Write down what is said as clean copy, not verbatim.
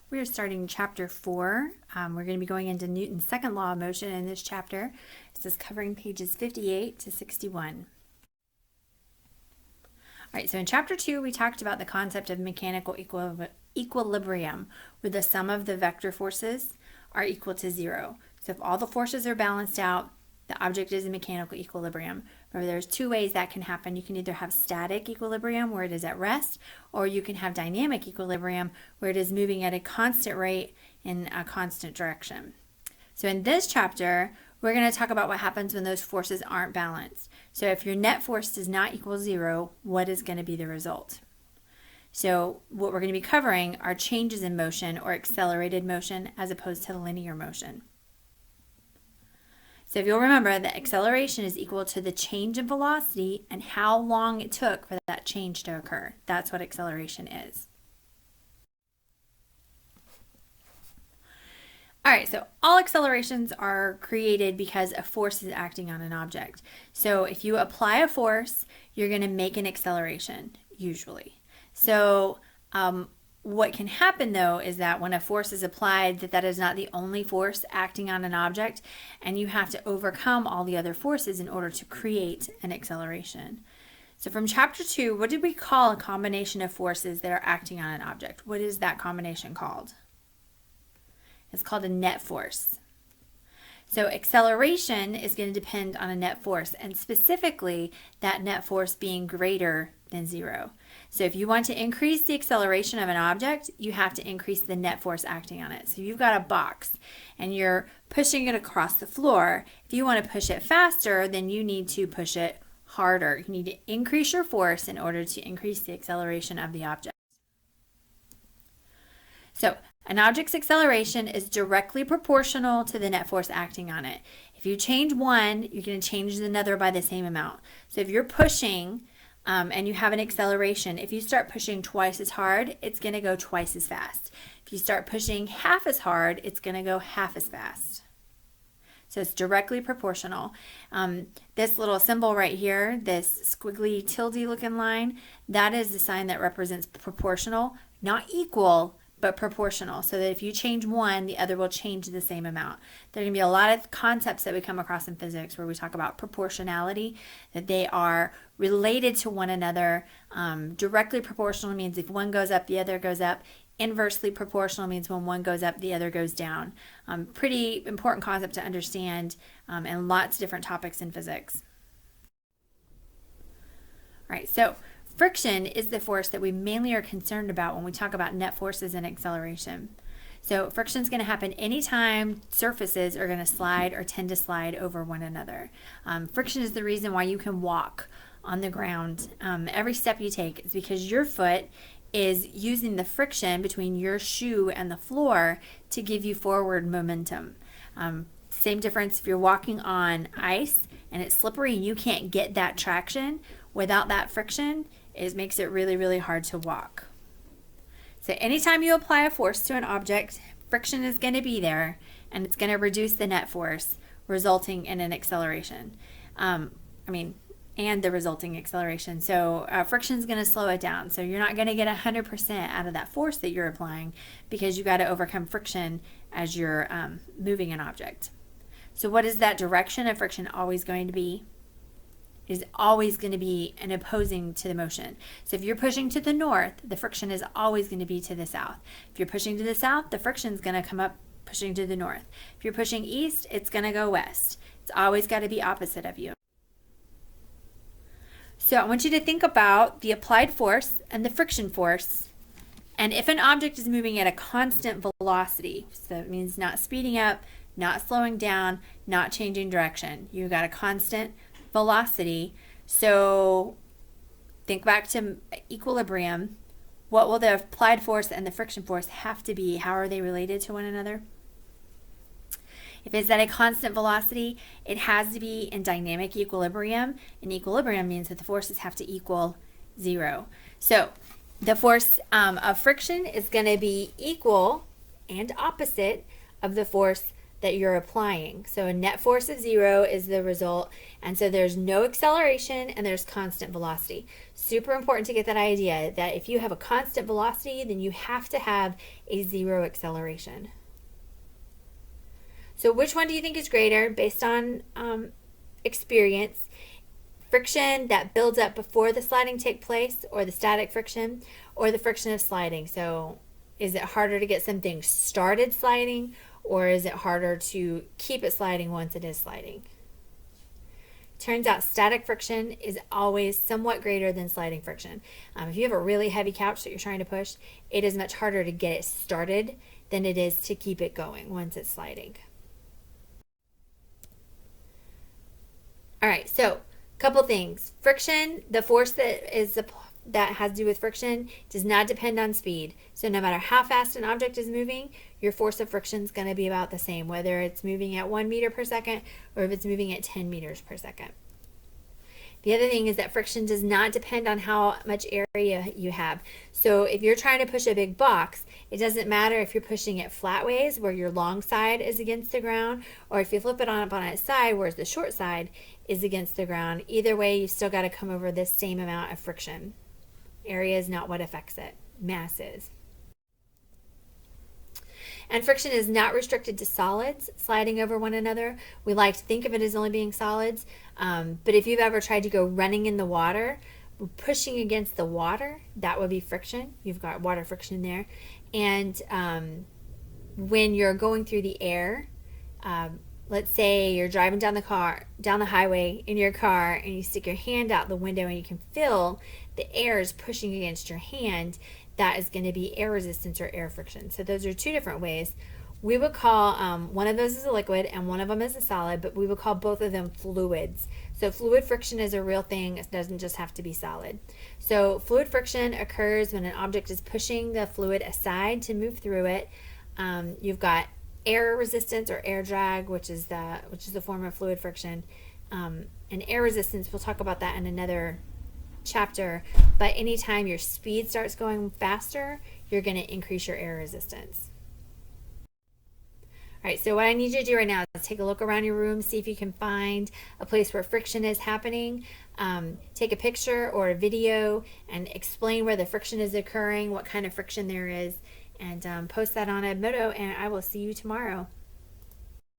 We are starting chapter 4. We're going to be going into Newton's second law of motion in this chapter. This is covering pages 58 to 61. All right, so in chapter 2, we talked about the concept of mechanical equilibrium, where the sum of the vector forces are equal to 0. So if all the forces are balanced out, the object is in mechanical equilibrium. Remember, there's two ways that can happen. You can either have static equilibrium, where it is at rest, or you can have dynamic equilibrium, where it is moving at a constant rate in a constant direction. So in this chapter, we're going to talk about what happens when those forces aren't balanced. So if your net force does not equal 0, what is going to be the result? So what we're going to be covering are changes in motion or accelerated motion as opposed to linear motion. So if you'll remember, the acceleration is equal to the change in velocity and how long it took for that change to occur. That's what acceleration is. All right, so all accelerations are created because a force is acting on an object. So if you apply a force, you're going to make an acceleration, usually. So what can happen, though, is that when a force is applied, that is not the only force acting on an object, and you have to overcome all the other forces in order to create an acceleration. So from chapter 2, what did we call a combination of forces that are acting on an object? What is that combination called? It's called a net force. So acceleration is going to depend on a net force, and specifically that net force being greater than 0. So if you want to increase the acceleration of an object, you have to increase the net force acting on it. So you've got a box and you're pushing it across the floor. If you want to push it faster, then you need to push it harder. You need to increase your force in order to increase the acceleration of the object. So an object's acceleration is directly proportional to the net force acting on it. If you change one, you're going to change another by the same amount. So if you're pushing and you have an acceleration, if you start pushing twice as hard, it's going to go twice as fast. If you start pushing half as hard, it's going to go half as fast. So it's directly proportional. This little symbol right here, this squiggly tilde looking line, that is the sign that represents proportional, not equal, but proportional, so that if you change one, the other will change the same amount. There are going to be a lot of concepts that we come across in physics where we talk about proportionality, that they are related to one another. Directly proportional means if one goes up, the other goes up. Inversely proportional means when one goes up, the other goes down. Pretty important concept to understand, and lots of different topics in physics. All right, so friction is the force that we mainly are concerned about when we talk about net forces and acceleration. So friction is going to happen anytime surfaces are going to slide or tend to slide over one another. Friction is the reason why you can walk on the ground. Every step you take is because your foot is using the friction between your shoe and the floor to give you forward momentum. Same difference if you're walking on ice and it's slippery and you can't get that traction. Without that friction, it makes it really, really hard to walk. So anytime you apply a force to an object, friction is going to be there, and it's going to reduce the net force, resulting in an acceleration. And the resulting acceleration. So friction is going to slow it down. So you're not going to get 100% out of that force that you're applying because you got to overcome friction as you're moving an object. So what is that direction of friction always going to be? Is always going to be an opposing to the motion. So if you're pushing to the north, the friction is always going to be to the south. If you're pushing to the south, the friction is going to come up pushing to the north. If you're pushing east, it's going to go west. It's always got to be opposite of you. So I want you to think about the applied force and the friction force. And if an object is moving at a constant velocity, so it means not speeding up, not slowing down, not changing direction. You've got a constant velocity. So think back to equilibrium. What will the applied force and the friction force have to be? How are they related to one another? If it's at a constant velocity, it has to be in dynamic equilibrium. And equilibrium means that the forces have to equal 0. So the force of friction is going to be equal and opposite of the force that you're applying. So a net force of 0 is the result. And so there's no acceleration and there's constant velocity. Super important to get that idea that if you have a constant velocity, then you have to have a 0 acceleration. So which one do you think is greater based on experience? Friction that builds up before the sliding takes place, or the static friction, or the friction of sliding? So is it harder to get something started sliding, or is it harder to keep it sliding once it is sliding? Turns out static friction is always somewhat greater than sliding friction. If you have a really heavy couch that you're trying to push, it is much harder to get it started than it is to keep it going once it's sliding. All right, so couple things. Friction, the force that has to do with friction, does not depend on speed. So no matter how fast an object is moving, your force of friction is going to be about the same, whether it's moving at 1 meter per second or if it's moving at 10 meters per second. The other thing is that friction does not depend on how much area you have. So if you're trying to push a big box, it doesn't matter if you're pushing it flat ways where your long side is against the ground, or if you flip it up on its side whereas the short side is against the ground. Either way, you've still got to come over this same amount of friction. Area is not what affects it. Mass is. And friction is not restricted to solids sliding over one another. We like to think of it as only being solids, but if you've ever tried to go running in the water, pushing against the water, that would be friction. You've got water friction there. And when you're going through the air, let's say you're driving down the highway in your car, and you stick your hand out the window and you can feel the air is pushing against your hand. That is going to be air resistance or air friction. So those are two different ways. We would call one of those is a liquid and one of them is a solid, but we would call both of them fluids. So fluid friction is a real thing. It doesn't just have to be solid. So fluid friction occurs when an object is pushing the fluid aside to move through it. You've got air resistance or air drag, which is the form of fluid friction, and air resistance. We'll talk about that in another chapter. But anytime your speed starts going faster, you're going to increase your air resistance. All right, so what I need you to do right now is take a look around your room, see if you can find a place where friction is happening. Take a picture or a video and explain where the friction is occurring, what kind of friction there is, and post that on Edmodo, and I will see you tomorrow.